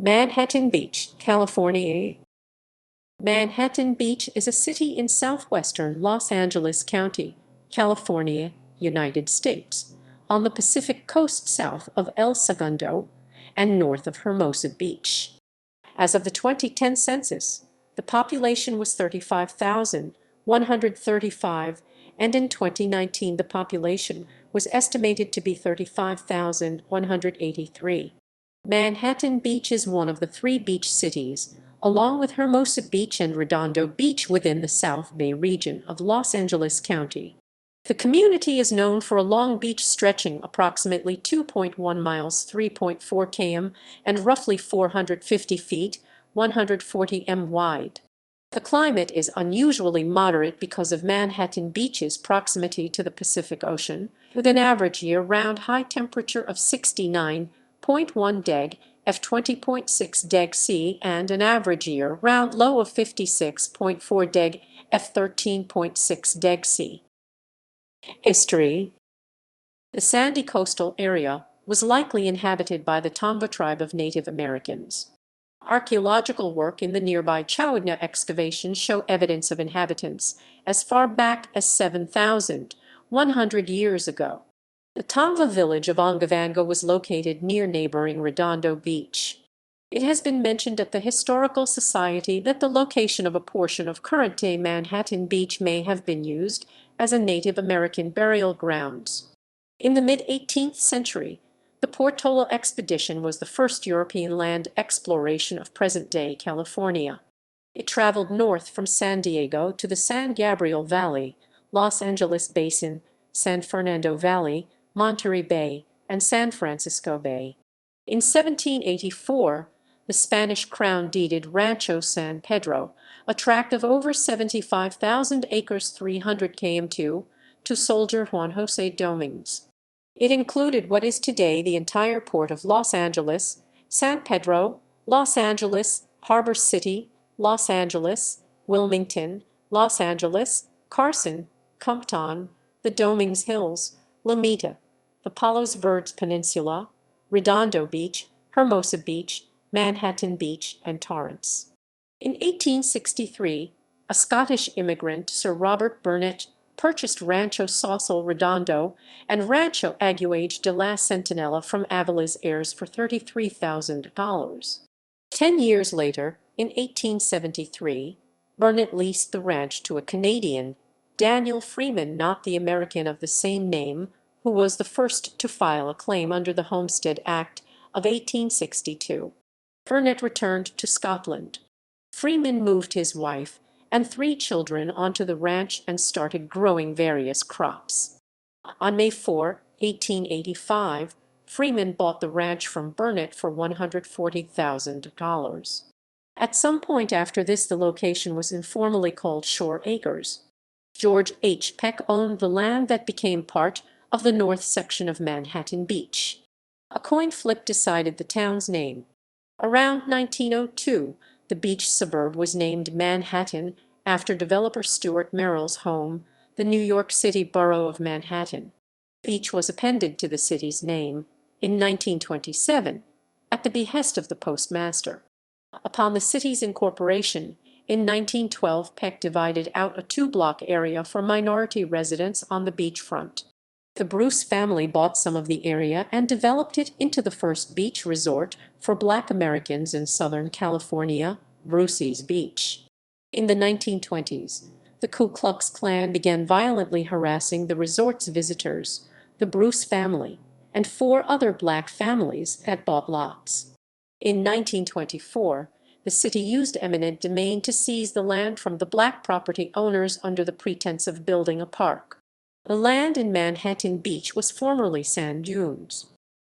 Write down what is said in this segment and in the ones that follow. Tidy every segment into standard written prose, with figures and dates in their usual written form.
Manhattan Beach, California. Manhattan Beach is a city in southwestern Los Angeles County, California, United States, on the Pacific coast south of El Segundo and north of Hermosa Beach. As of the 2010 census, the population was 35,135, and in 2019 the population was estimated to be 35,183. Manhattan Beach is one of the three beach cities, along with Hermosa Beach and Redondo Beach within the South Bay region of Los Angeles County. The community is known for a long beach stretching approximately 2.1 miles, 3.4 km, and roughly 450 feet, 140 m wide. The climate is unusually moderate because of Manhattan Beach's proximity to the Pacific Ocean, with an average year-round high temperature of 69.1 deg F 20.6 deg C and an average year-round low of 56.4 deg F 13.6 deg C. History. The sandy coastal area was likely inhabited by the Tomba tribe of Native Americans. Archaeological work in the nearby Chowdhury excavations show evidence of inhabitants as far back as 7,100 years ago. The Tomba village of Ongavanga was located near neighboring Redondo Beach. It has been mentioned at the Historical Society that the location of a portion of current-day Manhattan Beach may have been used as a Native American burial grounds. In the mid-18th century, the Portola expedition was the first European land exploration of present-day California. It traveled north from San Diego to the San Gabriel Valley, Los Angeles Basin, San Fernando Valley, Monterey Bay, and San Francisco Bay. In 1784, the Spanish crown deeded Rancho San Pedro, a tract of over 75,000 acres 300 km2, to soldier Juan José Dominguez. It included what is today the entire port of Los Angeles, San Pedro, Los Angeles, Harbor City, Los Angeles, Wilmington, Los Angeles, Carson, Compton, the Dominguez Hills, Lomita, the Palos Verdes Peninsula, Redondo Beach, Hermosa Beach, Manhattan Beach, and Torrance. In 1863, a Scottish immigrant, Sir Robert Burnet, purchased Rancho Saucil Redondo and Rancho Aguage de la Centinela from Avila's heirs for $33,000. 10 years later, in 1873, Burnet leased the ranch to a Canadian, Daniel Freeman, not the American of the same name, who was the first to file a claim under the Homestead Act of 1862. Burnet returned to Scotland. Freeman moved his wife and 3 children onto the ranch and started growing various crops. On May 4, 1885, Freeman bought the ranch from Burnet for $140,000. At some point after this, the location was informally called Shore Acres. George H. Peck owned the land that became part of the north section of Manhattan Beach. A coin flip decided the town's name. Around 1902, the beach suburb was named Manhattan after developer Stuart Merrill's home, the New York City borough of Manhattan. Beach was appended to the city's name in 1927 at the behest of the postmaster. Upon the city's incorporation in 1912, Peck divided out a 2-block area for minority residents on the beachfront. The Bruce family bought some of the area and developed it into the first beach resort for Black Americans in Southern California, Bruce's Beach. In the 1920s, the Ku Klux Klan began violently harassing the resort's visitors, the Bruce family, and 4 other black families had bought lots. In 1924, the city used eminent domain to seize the land from the black property owners under the pretense of building a park. The land in Manhattan Beach was formerly sand dunes.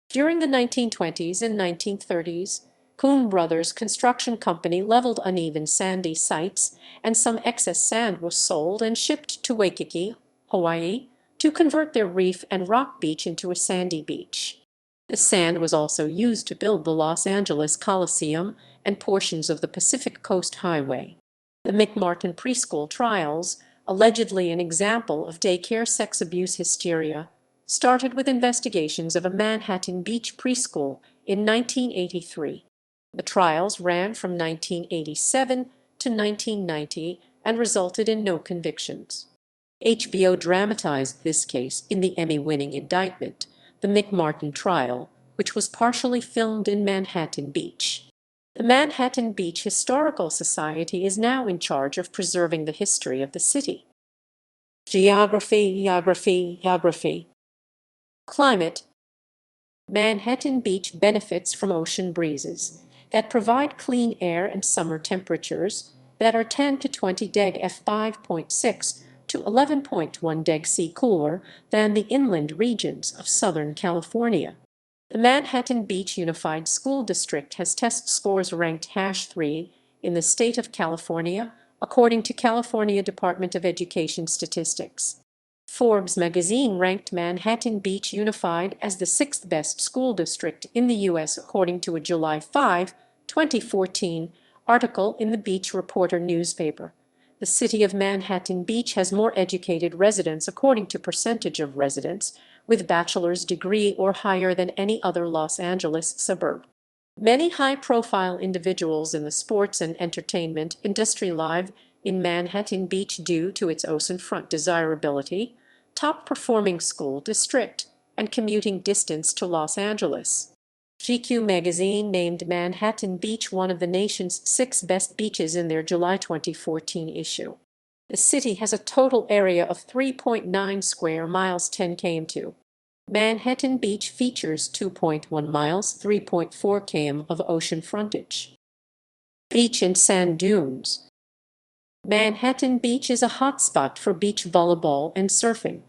During the 1920s and 1930s, Kuhn Brothers Construction Company leveled uneven sandy sites, and some excess sand was sold and shipped to Waikiki, Hawaii, to convert their reef and rock beach into a sandy beach. The sand was also used to build the Los Angeles Coliseum and portions of the Pacific Coast Highway. The McMartin preschool trials, allegedly an example of daycare sex abuse hysteria, started with investigations of a Manhattan Beach preschool in 1983. The trials ran from 1987 to 1990 and resulted in no convictions. HBO dramatized this case in the Emmy-winning indictment, the McMartin trial, which was partially filmed in Manhattan Beach. The Manhattan Beach Historical Society is now in charge of preserving the history of the city. Geography. Climate. Manhattan Beach benefits from ocean breezes that provide clean air and summer temperatures that are 10 to 20 deg F 5.6 to 11.1 deg C cooler than the inland regions of Southern California. The Manhattan Beach Unified School District has test scores ranked #3 in the state of California, according to California Department of Education statistics. Forbes magazine ranked Manhattan Beach Unified as the 6th best school district in the U.S. according to a July 5, 2014 article in the Beach Reporter newspaper. The city of Manhattan Beach has more educated residents according to percentage of residents with bachelor's degree or higher than any other Los Angeles suburb. Many high-profile individuals in the sports and entertainment industry live in Manhattan Beach due to its oceanfront desirability, top-performing school district, and commuting distance to Los Angeles. GQ magazine named Manhattan Beach one of the nation's 6 best beaches in their July 2014 issue. The city has a total area of 3.9 square miles 10 km2. Manhattan Beach features 2.1 miles 3.4 km of ocean frontage. Beach and sand dunes. Manhattan Beach is a hotspot for beach volleyball and surfing.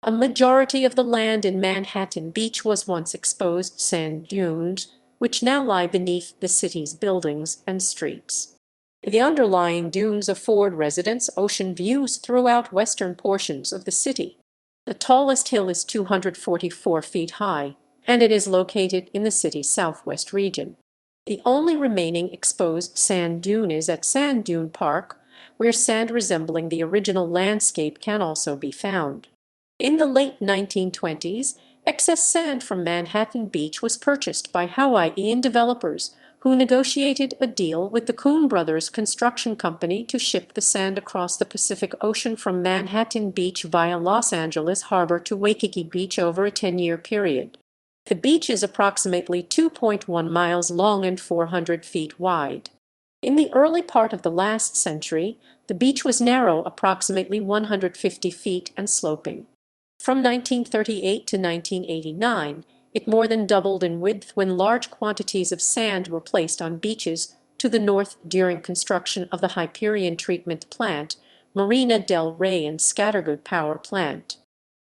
A majority of the land in Manhattan Beach was once exposed sand dunes, which now lie beneath the city's buildings and streets. The underlying dunes afford residents ocean views throughout western portions of the city. The tallest hill is 244 feet high, and it is located in the city's southwest region. The only remaining exposed sand dune is at Sand Dune Park, where sand resembling the original landscape can also be found. In the late 1920s, excess sand from Manhattan Beach was purchased by Hawaiian developers who negotiated a deal with the Kuhn Brothers Construction Company to ship the sand across the Pacific Ocean from Manhattan Beach via Los Angeles Harbor to Waikiki Beach over a 10-year period. The beach is approximately 2.1 miles long and 400 feet wide. In the early part of the last century, the beach was narrow, approximately 150 feet, and sloping. From 1938 to 1989, it more than doubled in width when large quantities of sand were placed on beaches to the north during construction of the Hyperion Treatment Plant, Marina del Rey and Scattergood Power Plant.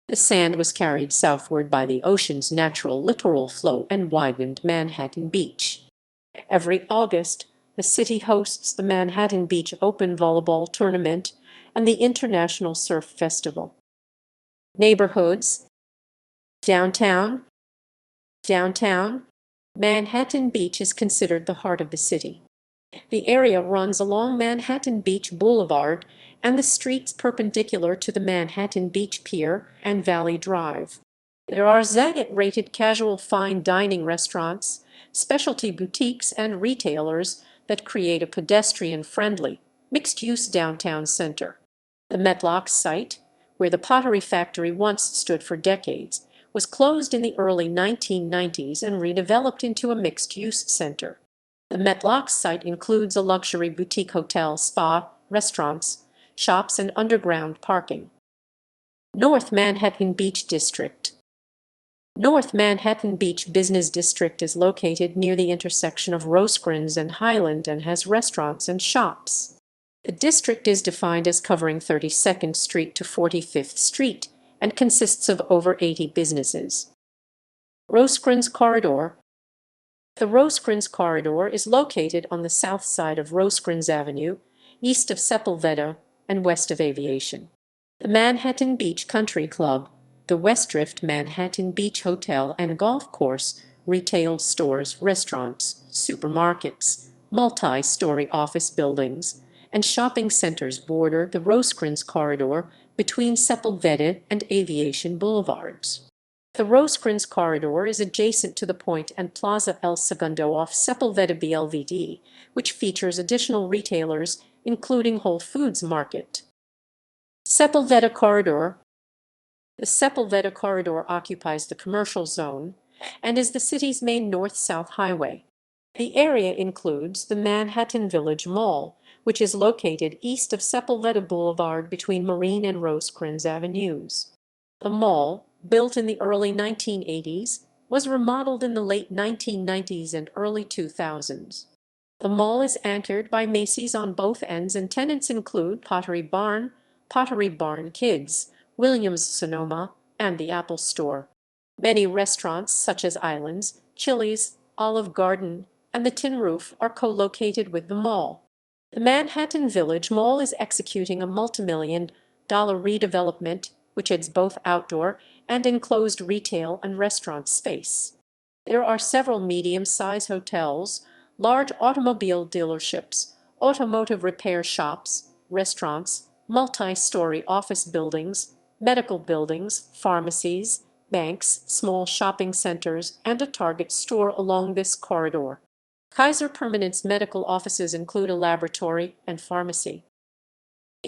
The sand was carried southward by the ocean's natural littoral flow and widened Manhattan Beach. Every August, the city hosts the Manhattan Beach Open Volleyball Tournament and the International Surf Festival. Neighborhoods. Downtown. Manhattan Beach is considered the heart of the city. The area runs along Manhattan Beach Boulevard and the streets perpendicular to the Manhattan Beach Pier and Valley Drive. There are Zagat-rated casual fine dining restaurants, specialty boutiques, and retailers that create a pedestrian-friendly, mixed-use downtown center. The Metlox site, where the pottery factory once stood for decades, was closed in the early 1990s and redeveloped into a mixed-use center. The Metlox site includes a luxury boutique hotel, spa, restaurants, shops, and underground parking. North Manhattan Beach District. North Manhattan Beach Business District is located near the intersection of Rosecrans and Highland and has restaurants and shops. The district is defined as covering 32nd Street to 45th Street and consists of over 80 businesses. Rosecrans Corridor. The Rosecrans Corridor is located on the south side of Rosecrans Avenue, east of Sepulveda, and west of Aviation. The Manhattan Beach Country Club, the Westdrift Manhattan Beach Hotel and Golf Course, retail stores, restaurants, supermarkets, multi-story office buildings, and shopping centers border the Rosecrans Corridor between Sepulveda and Aviation Boulevards. The Rosecrans Corridor is adjacent to the Point and Plaza El Segundo off Sepulveda BLVD, which features additional retailers, including Whole Foods Market. Sepulveda Corridor. The Sepulveda Corridor occupies the commercial zone and is the city's main north-south highway. The area includes the Manhattan Village Mall, which is located east of Sepulveda Boulevard between Marine and Rosecrans Avenues. The mall, built in the early 1980s, was remodeled in the late 1990s and early 2000s. The mall is anchored by Macy's on both ends, and tenants include Pottery Barn Kids, Williams-Sonoma, and the Apple Store. Many restaurants such as Islands, Chili's, Olive Garden, and the Tin Roof are co-located with the mall. The Manhattan Village Mall is executing a multimillion-dollar redevelopment which adds both outdoor and enclosed retail and restaurant space. There are several medium-sized hotels, large automobile dealerships, automotive repair shops, restaurants, multi-story office buildings, medical buildings, pharmacies, banks, small shopping centers, and a Target store along this corridor. Kaiser Permanente's medical offices include a laboratory and pharmacy.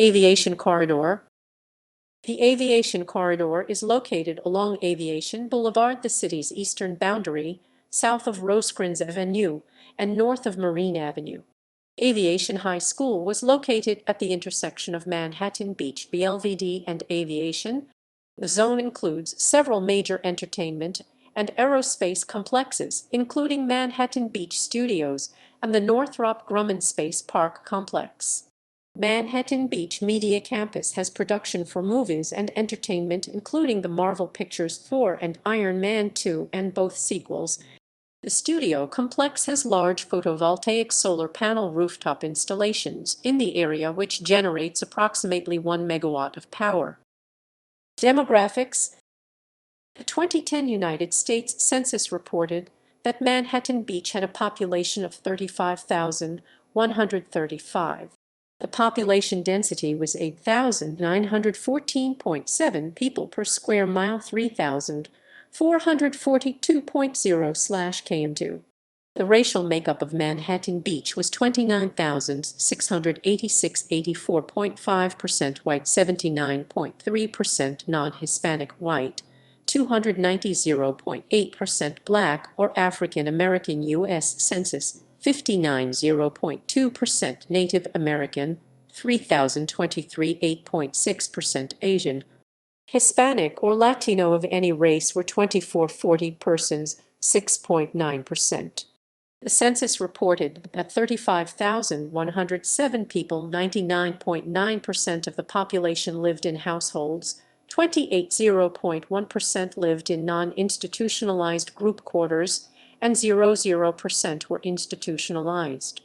Aviation Corridor. The Aviation Corridor is located along Aviation Boulevard, the city's eastern boundary, south of Rosecrans Avenue and north of Marine Avenue. Aviation High School was located at the intersection of Manhattan Beach BLVD and Aviation. The zone includes several major entertainment and aerospace complexes, including Manhattan Beach Studios and the Northrop Grumman Space Park Complex. Manhattan Beach Media Campus has production for movies and entertainment, including the Marvel Pictures 4 and Iron Man 2 and both sequels. The studio complex has large photovoltaic solar panel rooftop installations in the area, which generates approximately 1 megawatt of power. Demographics. The 2010 United States Census reported that Manhattan Beach had a population of 35,135. The population density was 8,914.7 people per square mile, 3,442.0/km2. The racial makeup of Manhattan Beach was 29,686, 84.5% white, 79.3% non-Hispanic white, 290.8% Black or African American. U.S. Census 59.0.2% Native American, 3,023, 8.6% Asian. Hispanic or Latino of any race were 2,440 persons, 6.9%. The census reported that 35,107 people, 99.9% of the population, lived in households, 28.0% lived in non-institutionalized group quarters, and 0% were institutionalized.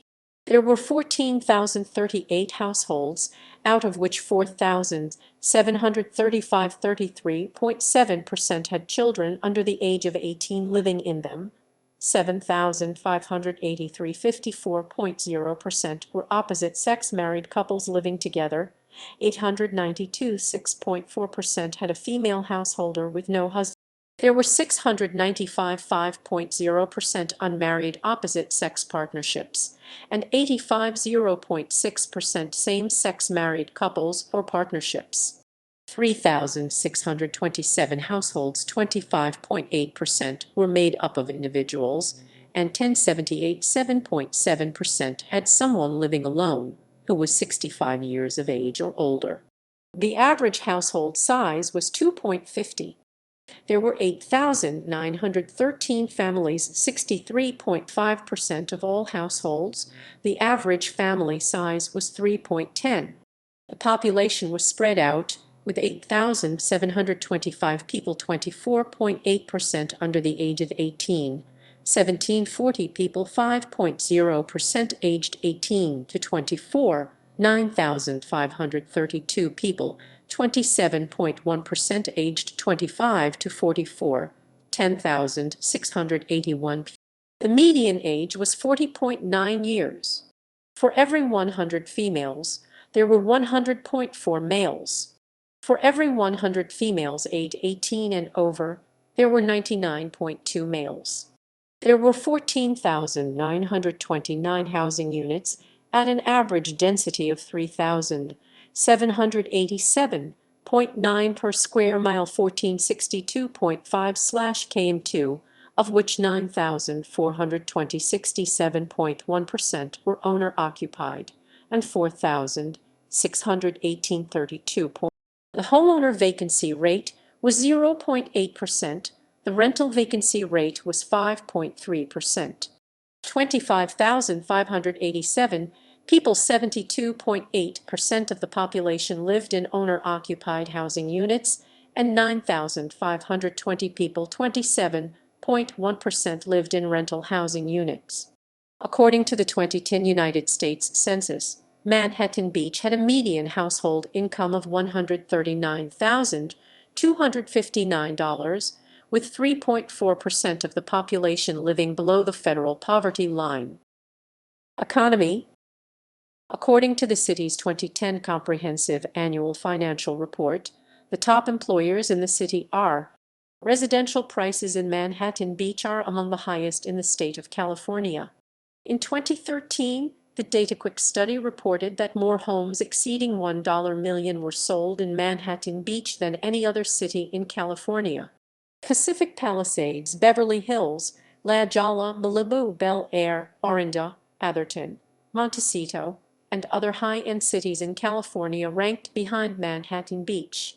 There were 14,038 households, out of which 4,735, 33.7%, had children under the age of 18 living in them. 7,583, 54.0%, were opposite-sex married couples living together. 892, 6.4%, had a female householder with no husband. There were 695, 5.0%, unmarried opposite-sex partnerships, and 85, 0.6%, same-sex married couples or partnerships. 3,627 households, 25.8%, were made up of individuals, and 1078, 7.7%, had someone living alone who was 65 years of age or older. The average household size was 2.50. There were 8,913 families, 63.5% of all households. The average family size was 3.10. The population was spread out, with 8,725 people, 24.8%, under the age of 18, 1,740 people, 5.0%, aged 18 to 24, 9,532 people, 27.1%, aged 25 to 44, 10,681 people. The median age was 40.9 years. For every 100 females, there were 100.4 males. For every 100 females aged 18 and over, there were 99.2 males. There were 14,929 housing units at an average density of 3,787.9 per square mile, 1462.5/km2, of which 9,420 were owner-occupied and 4,618 The homeowner vacancy rate was 0.8%. The rental vacancy rate was 5.3%. 25,587 people, 72.8% of the population, lived in owner-occupied housing units, and 9,520 people, 27.1%, lived in rental housing units. According to the 2010 United States Census, Manhattan Beach had a median household income of $139,259, with 3.4% of the population living below the federal poverty line. Economy. According to the city's 2010 Comprehensive Annual Financial Report, the top employers in the city are: residential prices in Manhattan Beach are among the highest in the state of California. In 2013, the DataQuick study reported that more homes exceeding $1 million were sold in Manhattan Beach than any other city in California. Pacific Palisades, Beverly Hills, La Jolla, Malibu, Bel Air, Orinda, Atherton, Montecito, and other high-end cities in California ranked behind Manhattan Beach.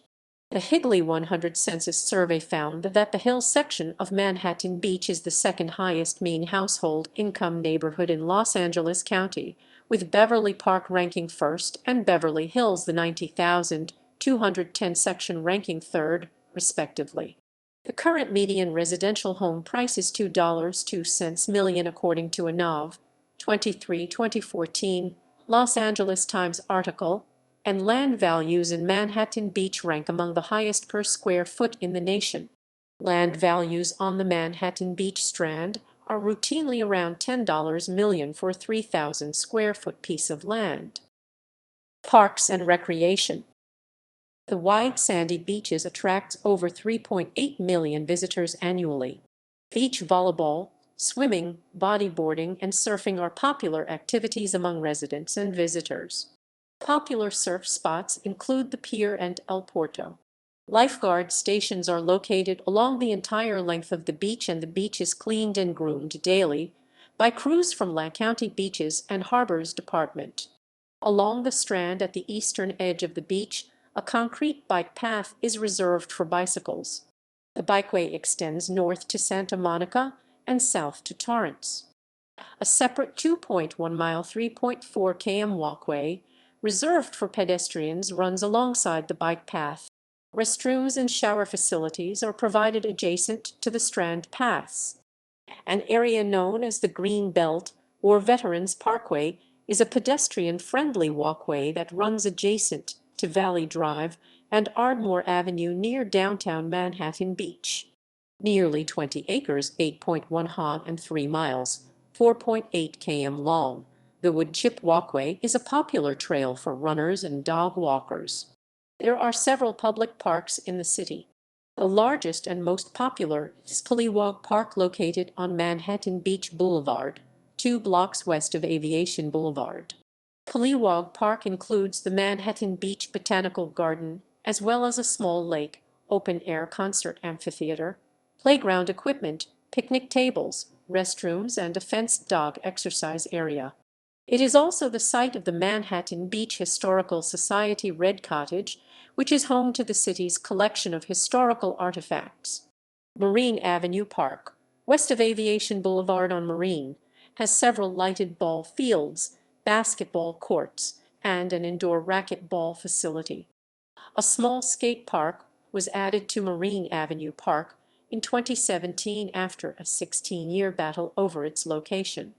The Higley 100 census survey found that the Hills section of Manhattan Beach is the second highest mean household income neighborhood in Los Angeles County, with Beverly Park ranking first and Beverly Hills, the 90,210 section, ranking third, respectively. The current median residential home price is $2.02 million, according to a NOV 2014 Los Angeles Times article, and land values in Manhattan Beach rank among the highest per square foot in the nation. Land values on the Manhattan Beach Strand are routinely around $10 million for a 3,000 square foot piece of land. Parks and recreation. The wide sandy beaches attracts over 3.8 million visitors annually. Beach volleyball, swimming, bodyboarding, and surfing are popular activities among residents and visitors. Popular surf spots include the Pier and El Porto. Lifeguard stations are located along the entire length of the beach, and the beach is cleaned and groomed daily by crews from La County Beaches and Harbors Department. Along the strand at the eastern edge of the beach, a concrete bike path is reserved for bicycles. The bikeway extends north to Santa Monica and south to Torrance. A separate 2.1-mile, 3.4 km walkway reserved for pedestrians runs alongside the bike path. Restrooms and shower facilities are provided adjacent to the Strand Paths. An area known as the Green Belt or Veterans Parkway is a pedestrian-friendly walkway that runs adjacent to Valley Drive and Ardmore Avenue near downtown Manhattan Beach. Nearly 20 acres, 8.1 ha and 3 miles, 4.8 km long, the wood chip walkway is a popular trail for runners and dog walkers. There are several public parks in the city. The largest and most popular is Pollywog Park, located on Manhattan Beach Boulevard, 2 blocks west of Aviation Boulevard. Pollywog Park includes the Manhattan Beach Botanical Garden, as well as a small lake, open-air concert amphitheater, playground equipment, picnic tables, restrooms, and a fenced dog exercise area. It is also the site of the Manhattan Beach Historical Society Red Cottage, which is home to the city's collection of historical artifacts. Marine Avenue Park, west of Aviation Boulevard on Marine, has several lighted ball fields, basketball courts, and an indoor racquetball facility. A small skate park was added to Marine Avenue Park in 2017 after a 16-year battle over its location.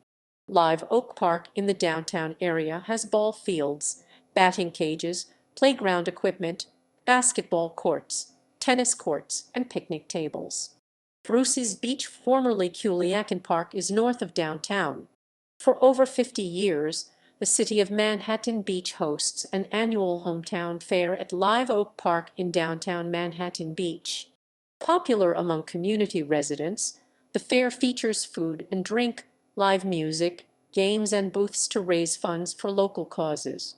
Live Oak Park in the downtown area has ball fields, batting cages, playground equipment, basketball courts, tennis courts, and picnic tables. Bruce's Beach, formerly Culiacan Park, is north of downtown. For over 50 years, the city of Manhattan Beach hosts an annual hometown fair at Live Oak Park in downtown Manhattan Beach. Popular among community residents, the fair features food and drink, live music, games, and booths to raise funds for local causes.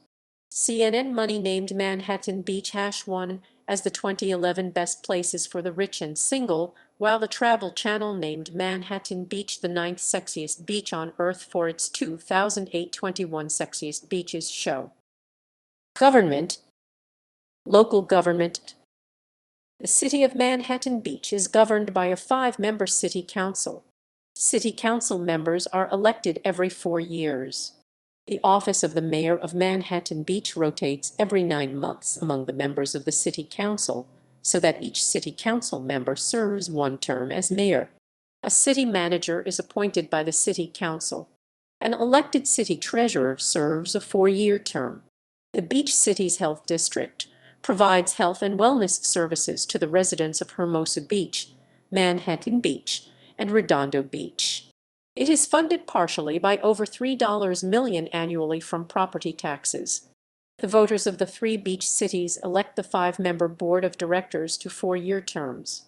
CNN Money named Manhattan Beach #1 as the 2011 best places for the rich and single, while the Travel Channel named Manhattan Beach the ninth sexiest beach on Earth for its 2008 21 Sexiest Beaches show. Government. Local government. The city of Manhattan Beach is governed by a 5-member city council. City council members are elected every 4 years. The office of the mayor of Manhattan Beach rotates every 9 months among the members of the city council, so that each city council member serves one term as mayor. A city manager is appointed by the city council. An elected city treasurer serves a 4-year term. The Beach City's Health District provides health and wellness services to the residents of Hermosa Beach, Manhattan Beach, and Redondo Beach. It is funded partially by over $3 million annually from property taxes. The voters of the 3 beach cities elect the 5-member board of directors to 4-year terms.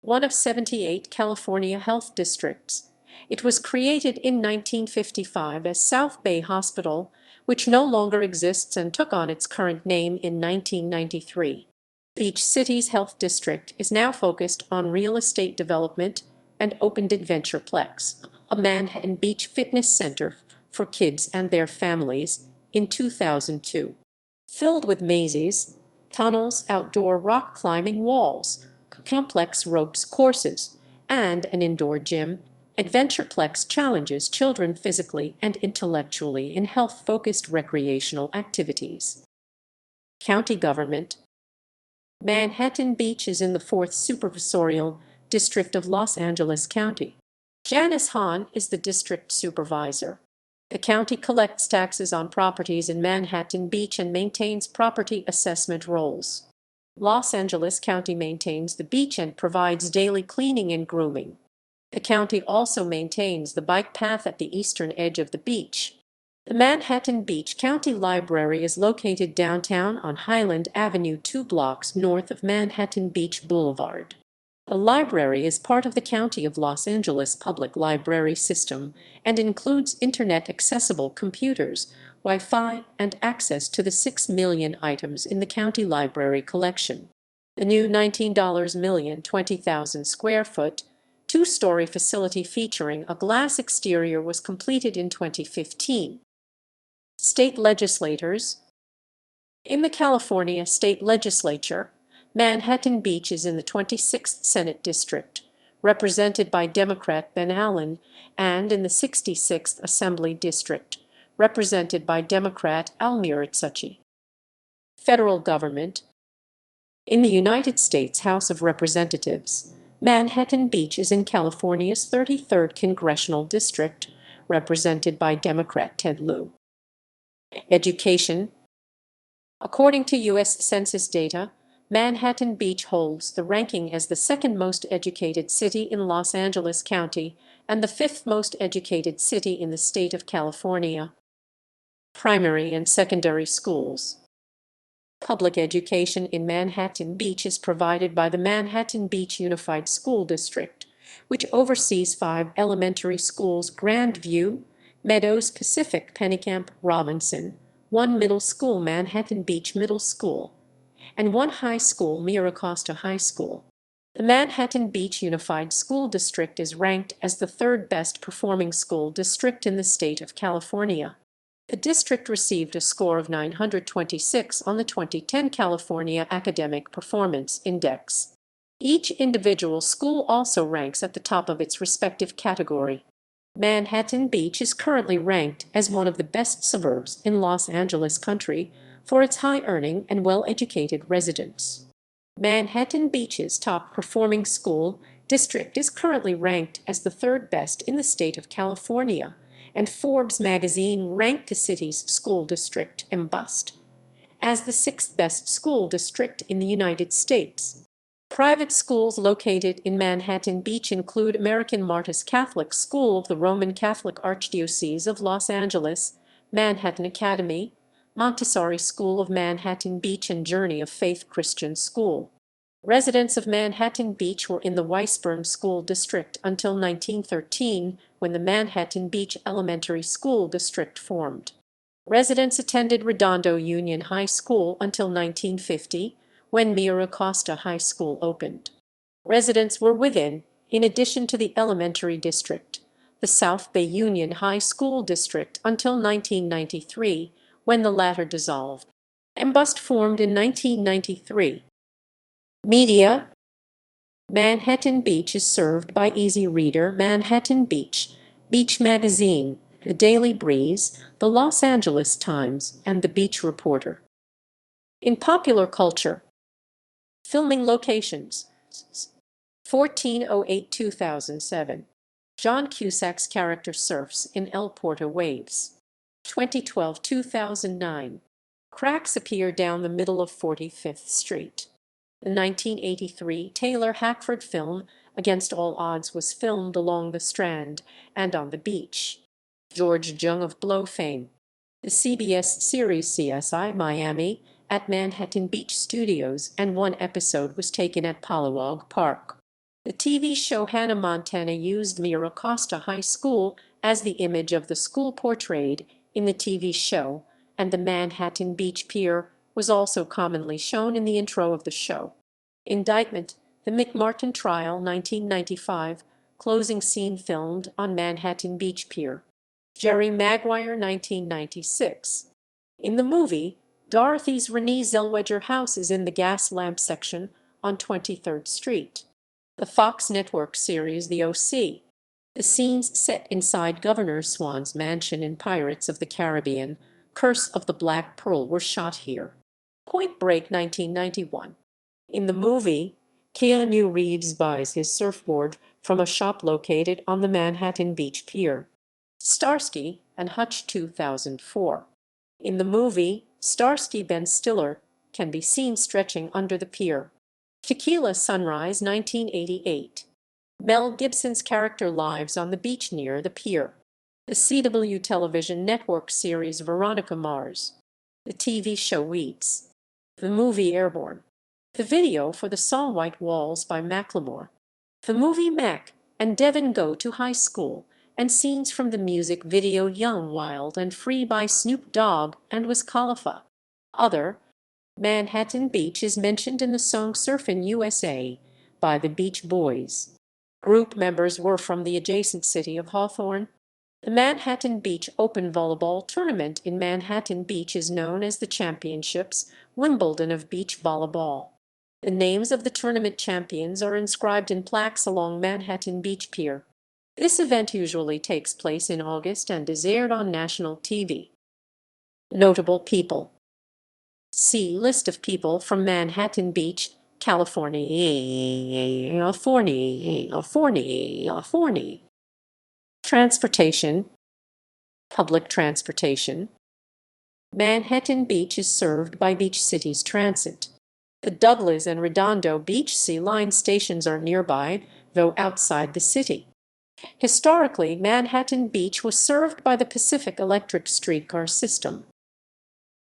One of 78 California health districts, it was created in 1955 as South Bay Hospital, which no longer exists and took on its current name in 1993. Beach City's health district is now focused on real estate development and opened Adventureplex, a Manhattan Beach fitness center for kids and their families, in 2002. Filled with mazes, tunnels, outdoor rock climbing walls, complex ropes courses, and an indoor gym, Adventureplex challenges children physically and intellectually in health-focused recreational activities. County government. Manhattan Beach is in the 4th Supervisorial District of Los Angeles County. Janice Hahn is the district supervisor. The county collects taxes on properties in Manhattan Beach and maintains property assessment roles. Los Angeles County maintains the beach and provides daily cleaning and grooming. The county also maintains the bike path at the eastern edge of the beach. The Manhattan Beach County Library is located downtown on Highland Avenue 2 blocks north of Manhattan Beach Boulevard. The library is part of the County of Los Angeles Public Library System and includes Internet-accessible computers, Wi-Fi, and access to the 6 million items in the county library collection. The new $19 million, 20,000 square foot, 2-story facility featuring a glass exterior was completed in 2015. State legislators. In the California State Legislature, Manhattan Beach is in the 26th Senate District, represented by Democrat Ben Allen, and in the 66th Assembly District, represented by Democrat Al Muratsuchi. Federal government. In the United States House of Representatives, Manhattan Beach is in California's 33rd Congressional District, represented by Democrat Ted Lieu. Education. According to U.S. Census data, Manhattan Beach holds the ranking as the 2nd most educated city in Los Angeles County and the 5th most educated city in the state of California. Primary and secondary schools. Public education in Manhattan Beach is provided by the Manhattan Beach Unified School District, which oversees 5 elementary schools: Grandview, Meadows, Pacific, Pennycamp, Robinson, 1 middle school, Manhattan Beach Middle School, and 1 high school, Miracosta High School. The Manhattan Beach Unified School District is ranked as the 3rd best performing school district in the state of California. The district received a score of 926 on the 2010 California Academic Performance Index. Each individual school also ranks at the top of its respective category. Manhattan Beach is currently ranked as one of the best suburbs in Los Angeles County for its high-earning and well-educated residents. Manhattan Beach's top-performing school district is currently ranked as the 3rd best in the state of California, and Forbes magazine ranked the city's school district, Embust, as the 6th best school district in the United States. Private schools located in Manhattan Beach include American Martyrs Catholic School of the Roman Catholic Archdiocese of Los Angeles, Manhattan Academy, Montessori School of Manhattan Beach, and Journey of Faith Christian School. Residents of Manhattan Beach were in the Weisburn School District until 1913, when the Manhattan Beach Elementary School District formed. Residents attended Redondo Union High School until 1950, when Mira Costa High School opened. Residents were within, in addition to the elementary district, the South Bay Union High School District until 1993, when the latter dissolved. Embust formed in 1993. Media. Manhattan Beach is served by Easy Reader Manhattan Beach, Beach Magazine, The Daily Breeze, The Los Angeles Times, and The Beach Reporter. In popular culture, filming locations. 1408-2007. John Cusack's character surfs in El Porto waves. 2012-2009. Cracks appear down the middle of 45th Street. The 1983 Taylor Hackford film Against All Odds was filmed along the Strand and on the beach. George Jung of Blow fame. The CBS series CSI Miami at Manhattan Beach Studios, and one episode was taken at Palawag Park. The TV show Hannah Montana used Mira Costa High School as the image of the school portrayed in the TV show, and the Manhattan Beach Pier was also commonly shown in the intro of the show. Indictment: The McMartin Trial, 1995, closing scene filmed on Manhattan Beach Pier. Jerry Maguire, 1996. In the movie, Dorothy's Renee Zellweger house is in the gas lamp section on 23rd Street. The Fox Network series The O.C. The scenes set inside Governor Swan's mansion in Pirates of the Caribbean, Curse of the Black Pearl were shot here. Point Break, 1991. In the movie, Keanu Reeves buys his surfboard from a shop located on the Manhattan Beach Pier. Starsky and Hutch, 2004. In the movie, Starsky Ben Stiller can be seen stretching under the pier. Tequila Sunrise, 1988. Mel Gibson's character lives on the beach near the pier. The CW television network series Veronica Mars. The TV show Weeds. The movie Airborne. The video for the song White Walls by Macklemore. The movie Mac and Devin Go to High School, and scenes from the music video Young, Wild, and Free by Snoop Dogg and Wiz Khalifa. Other. Manhattan Beach is mentioned in the song Surfin' USA by the Beach Boys. Group members were from the adjacent city of Hawthorne. The Manhattan Beach Open Volleyball Tournament in Manhattan Beach is known as the Championships Wimbledon of Beach Volleyball. The names of the tournament champions are inscribed in plaques along Manhattan Beach Pier. This event usually takes place in August and is aired on national TV. Notable people. See List of people from Manhattan Beach, California. Transportation. Public transportation. Manhattan Beach is served by Beach Cities Transit. The Douglas and Redondo Beach Sea Line stations are nearby, though outside the city. Historically, Manhattan Beach was served by the Pacific Electric streetcar system.